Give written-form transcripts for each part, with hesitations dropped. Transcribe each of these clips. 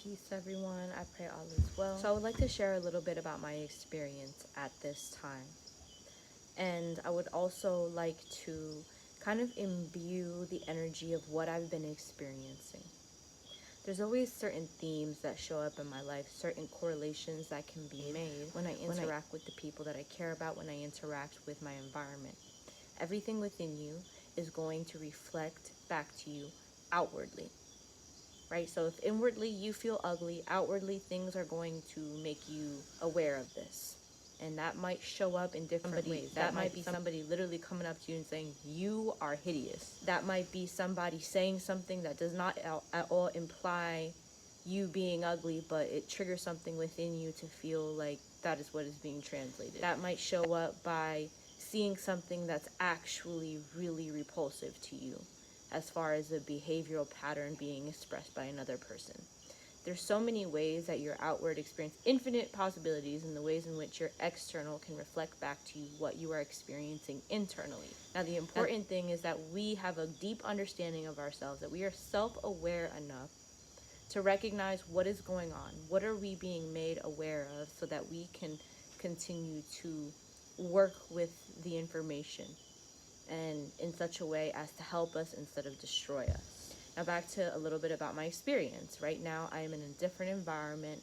Peace, everyone. I pray all is well. So I would like to share a little bit about my experience at this time. And I would also like to kind of imbue the energy of what I've been experiencing. There's always certain themes that show up in my life, certain correlations that can be made when I interact with the people that I care about, when I interact with my environment. Everything within you is going to reflect back to you outwardly. Right? So if inwardly you feel ugly, outwardly things are going to make you aware of this. And that might show up in different ways. That might be somebody literally coming up to you and saying, you are hideous. That might be somebody saying something that does not at all imply you being ugly, but it triggers something within you to feel like that is what is being translated. That might show up by seeing something that's actually really repulsive to you, as far as a behavioral pattern being expressed by another person. There's so many ways that your outward experience, infinite possibilities in the ways in which your external can reflect back to you what you are experiencing internally. Now, the important thing is that we have a deep understanding of ourselves, that we are self-aware enough to recognize what is going on, what are we being made aware of, so that we can continue to work with the information and in such a way as to help us instead of destroy us. Now back to a little bit about my experience. Right now I am in a different environment.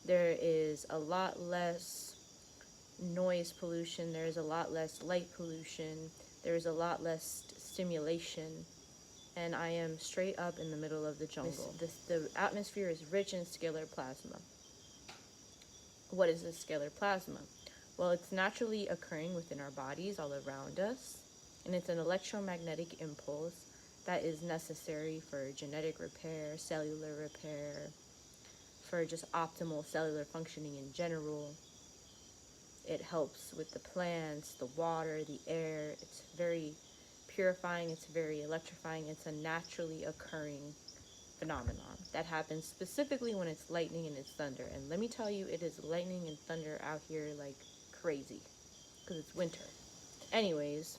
There is a lot less noise pollution, there's a lot less light pollution, there's a lot less stimulation, and I am straight up in the middle of the jungle. The atmosphere is rich in scalar plasma. What is this scalar plasma? Well, it's naturally occurring within our bodies all around us, and it's an electromagnetic impulse that is necessary for genetic repair, cellular repair, for just optimal cellular functioning in general. It helps with the plants, the water, the air. It's very purifying, it's very electrifying. It's a naturally occurring phenomenon that happens specifically when it's lightning and it's thunder. And let me tell you, it is lightning and thunder out here like crazy because it's winter. Anyways,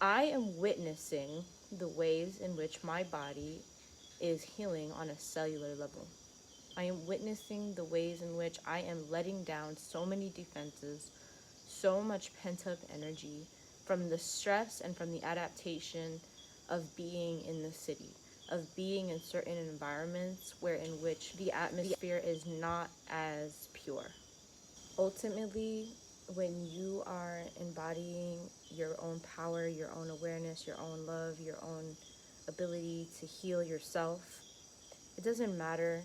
I am witnessing the ways in which my body is healing on a cellular level. I am witnessing the ways in which I am letting down so many defenses, so much pent-up energy from the stress and from the adaptation of being in the city, of being in certain environments in which the atmosphere is not as pure. Ultimately, when you are embodying your own power, your own awareness, your own love, your own ability to heal yourself, it doesn't matter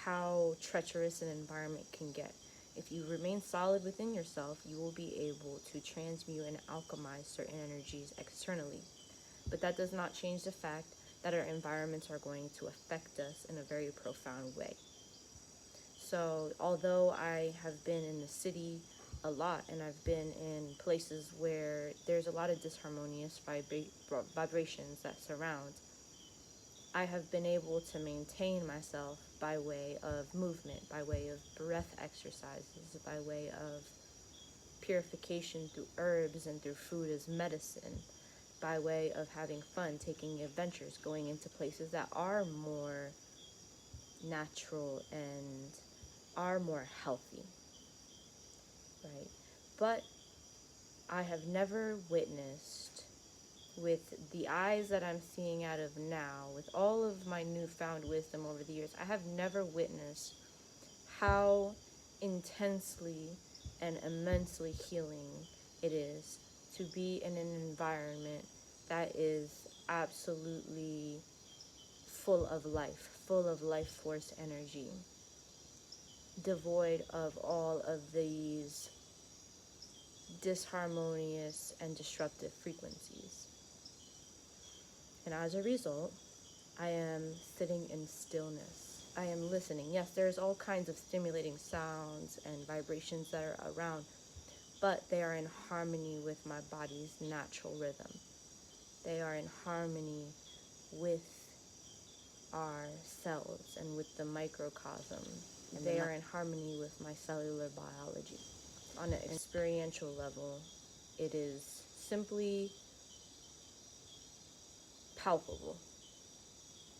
how treacherous an environment can get. If you remain solid within yourself, you will be able to transmute and alchemize certain energies externally. But that does not change the fact that our environments are going to affect us in a very profound way. So although I have been in the city a lot, and I've been in places where there's a lot of disharmonious vibrations that surround, I have been able to maintain myself by way of movement, by way of breath exercises, by way of purification through herbs and through food as medicine, by way of having fun, taking adventures, going into places that are more natural and are more healthy, right? But I have never witnessed, with the eyes that I'm seeing out of now, with all of my newfound wisdom over the years, I have never witnessed how intensely and immensely healing it is to be in an environment that is absolutely full of life force energy, devoid of all of these disharmonious and disruptive frequencies. And as a result, I am sitting in stillness. I am listening. Yes, there's all kinds of stimulating sounds and vibrations that are around, but they are in harmony with my body's natural rhythm. They are in harmony with our cells and with the microcosm. And they are in harmony with my cellular biology. On an experiential level, it is simply palpable.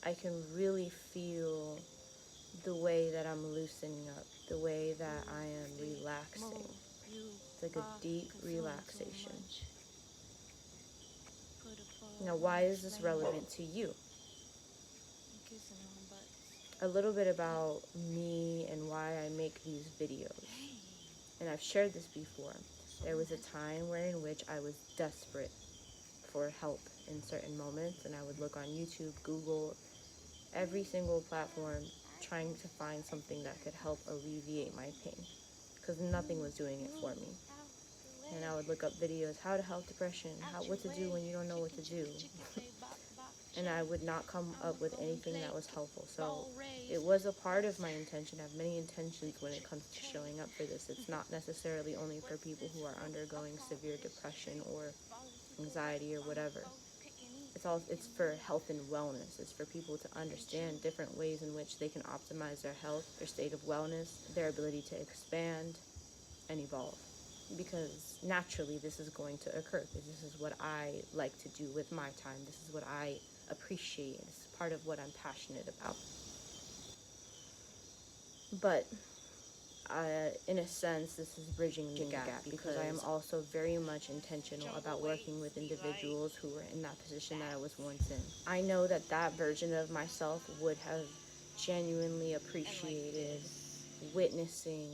I can really feel like a deep relaxation. Now, why is this relevant to you? A little bit about me and why I make these videos. And I've shared this before. There was a time in which I was desperate for help in certain moments, and I would look on YouTube, Google, every single platform, trying to find something that could help alleviate my pain, because nothing was doing it for me. And I would look up videos, how to help depression, what to do when you don't know what to do. And I would not come up with anything that was helpful. So it was a part of my intention. I have many intentions when it comes to showing up for this. It's not necessarily only for people who are undergoing severe depression or anxiety or whatever. It's for health and wellness. It's for people to understand different ways in which they can optimize their health, their state of wellness, their ability to expand and evolve. Because naturally this is going to occur, because this is what I like to do with my time. This is what I appreciate. It's part of what I'm passionate about. But in a sense, this is bridging the gap, because I am also very much intentional about working with individuals who were in that position that I was once in. I know that that version of myself would have genuinely appreciated witnessing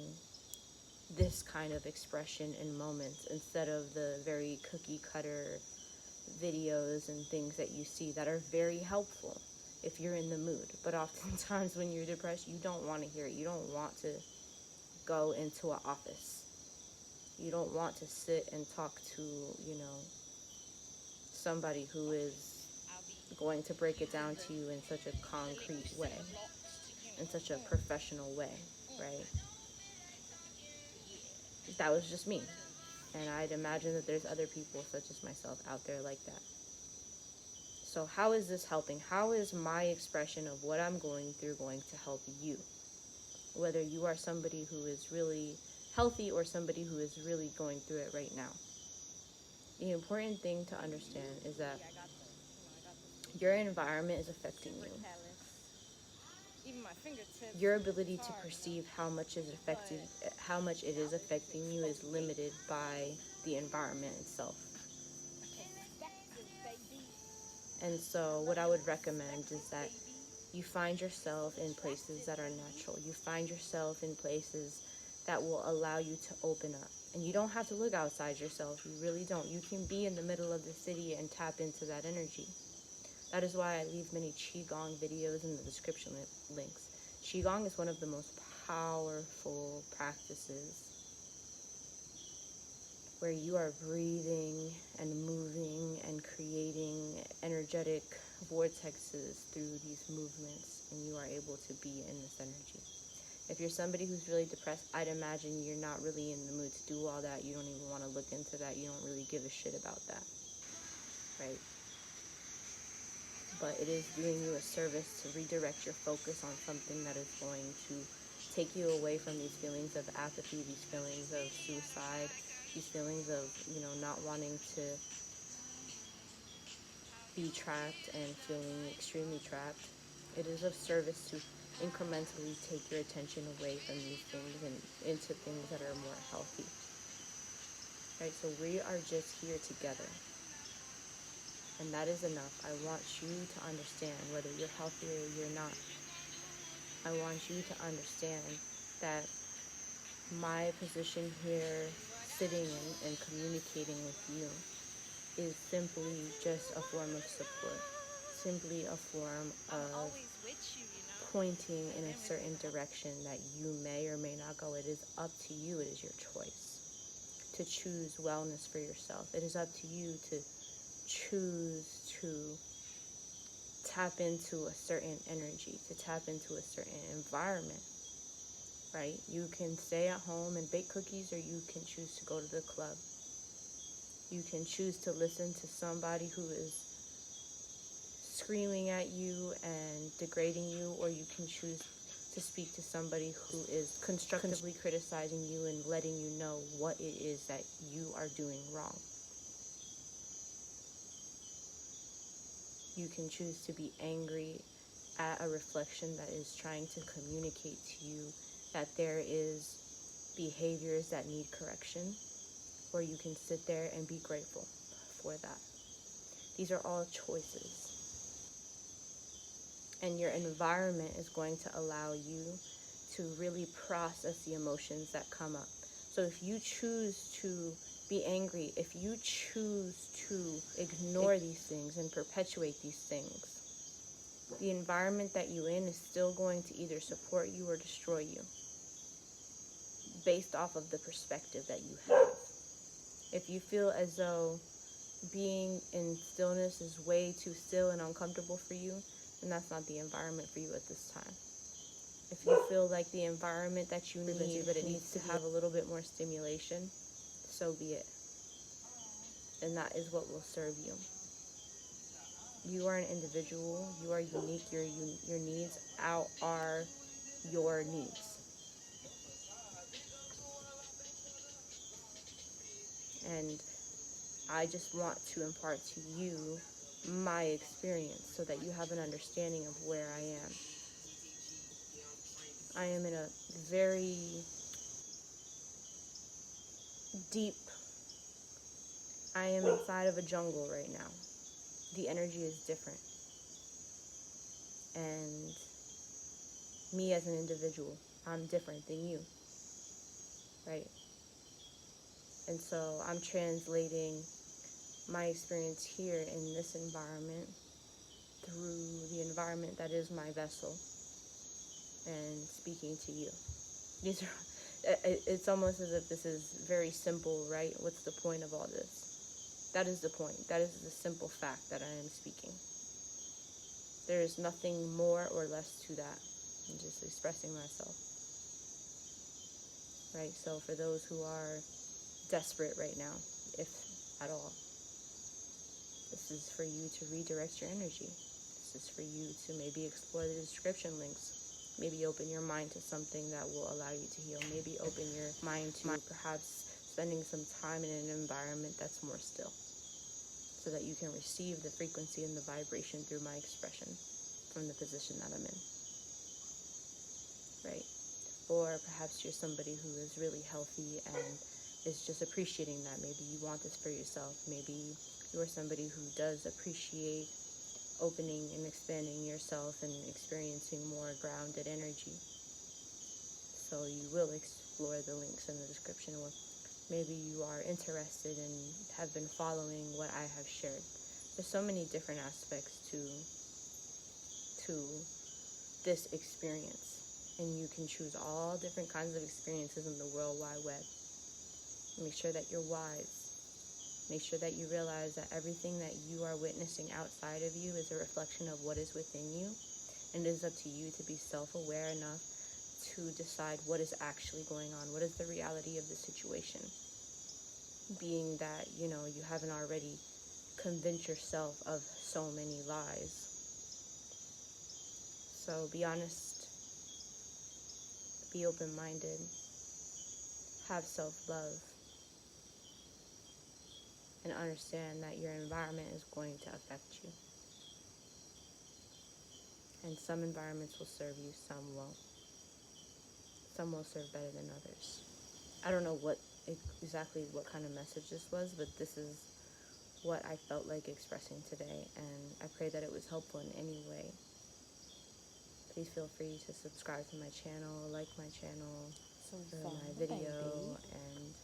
this kind of expression in moments, instead of the very cookie cutter videos and things that you see that are very helpful if you're in the mood. But oftentimes when you're depressed, you don't want to hear it. You don't want to go into an office. You don't want to sit and talk to, somebody who is going to break it down to you in such a concrete way, in such a professional way, right? That was just me. And I'd imagine that there's other people such as myself out there like that. So how is this helping? How is my expression of what I'm going through going to help you? Whether you are somebody who is really healthy or somebody who is really going through it right now. The important thing to understand is that your environment is affecting you. Your ability to perceive how much it is affecting you is limited by the environment itself. And so what I would recommend is that you find yourself in places that are natural. You find yourself in places that will allow you to open up. And you don't have to look outside yourself. You really don't. You can be in the middle of the city and tap into that energy. That is why I leave many Qigong videos in the description links. Qigong is one of the most powerful practices where you are breathing and moving and creating energetic vortexes through these movements, and you are able to be in this energy. If you're somebody who's really depressed, I'd imagine you're not really in the mood to do all that. You don't even want to look into that. You don't really give a shit about that, right? But it is doing you a service to redirect your focus on something that is going to take you away from these feelings of apathy, these feelings of suicide, these feelings of, not wanting to be trapped and feeling extremely trapped. It is of service to incrementally take your attention away from these things and into things that are more healthy. Right? So we are just here together. And that is enough. I want you to understand, whether you're healthy or you're not, I want you to understand that my position here, sitting and communicating with you, is simply just a form of support, simply a form of pointing in a certain direction that you may or may not go. It is up to you. It is your choice to choose wellness for yourself. It is up to you to choose to tap into a certain energy, to tap into a certain environment, right? You can stay at home and bake cookies, or you can choose to go to the club. You can choose to listen to somebody who is screaming at you and degrading you, or you can choose to speak to somebody who is constructively criticizing you and letting you know what it is that you are doing wrong. You can choose to be angry at a reflection that is trying to communicate to you that there is behaviors that need correction. or you can sit there and be grateful for that. These are all choices. And your environment is going to allow you to really process the emotions that come up. So if you choose to be angry, if you choose to ignore these things and perpetuate these things, the environment that you're in is still going to either support you or destroy you based off of the perspective that you have. If you feel as though being in stillness is way too still and uncomfortable for you, then that's not the environment for you at this time. If you feel like the environment that you need, but it needs to have a little bit more stimulation, so be it. And that is what will serve you. You are an individual. You are unique. Your needs are your needs. And I just want to impart to you my experience so that you have an understanding of where I am. I am in a very deep, I am inside of a jungle right now. The energy is different. And me as an individual, I'm different than you, right? And so I'm translating my experience here in this environment through the environment that is my vessel and speaking to you. These are, it's almost as if this is very simple, right? What's the point of all this? That is the point. That is the simple fact that I am speaking. There is nothing more or less to that. I'm just expressing myself. Right? So for those who are desperate right now, if at all, this is for you to redirect your energy. This is for you to maybe explore the description links. Maybe open your mind to something that will allow you to heal. Maybe open your mind to perhaps spending some time in an environment that's more still, so that you can receive the frequency and the vibration through my expression from the position that I'm in. Right? Or perhaps you're somebody who is really healthy and is just appreciating that. Maybe you want this for yourself. Maybe you are somebody who does appreciate opening and expanding yourself and experiencing more grounded energy. So you will explore the links in the description, or maybe you are interested and have been following what I have shared. There's so many different aspects to this experience, and you can choose all different kinds of experiences in the World Wide Web. Make sure that you're wise. Make sure that you realize that everything that you are witnessing outside of you is a reflection of what is within you, and it is up to you to be self-aware enough to decide what is actually going on. What is the reality of the situation? Being that, you haven't already convinced yourself of so many lies. So be honest, be open-minded, have self-love, and understand that your environment is going to affect you. And some environments will serve you, some won't. Some will serve better than others. I don't know exactly what kind of message this was, but this is what I felt like expressing today, and I pray that it was helpful in any way. Please feel free to subscribe to my channel, like my channel, or my video, and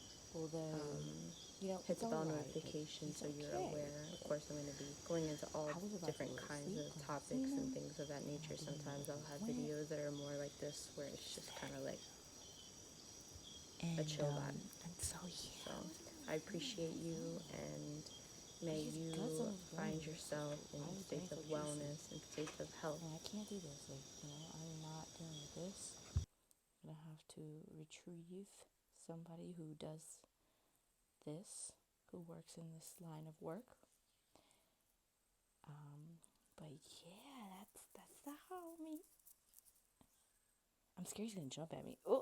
hit the bell notification so you're aware. Of course, I'm going to be going into all different kinds of topics and things of that nature. Sometimes I'll have videos that are more like this, where it's just kind of like a chill vibe. So I appreciate you, and may you find yourself in states of wellness and states of health. I can't do this. I'm not dealing with this. I'm going to have to retrieve somebody who does this, who works in this line of work. But yeah, that's the homie. I'm scared he's gonna jump at me. Oh.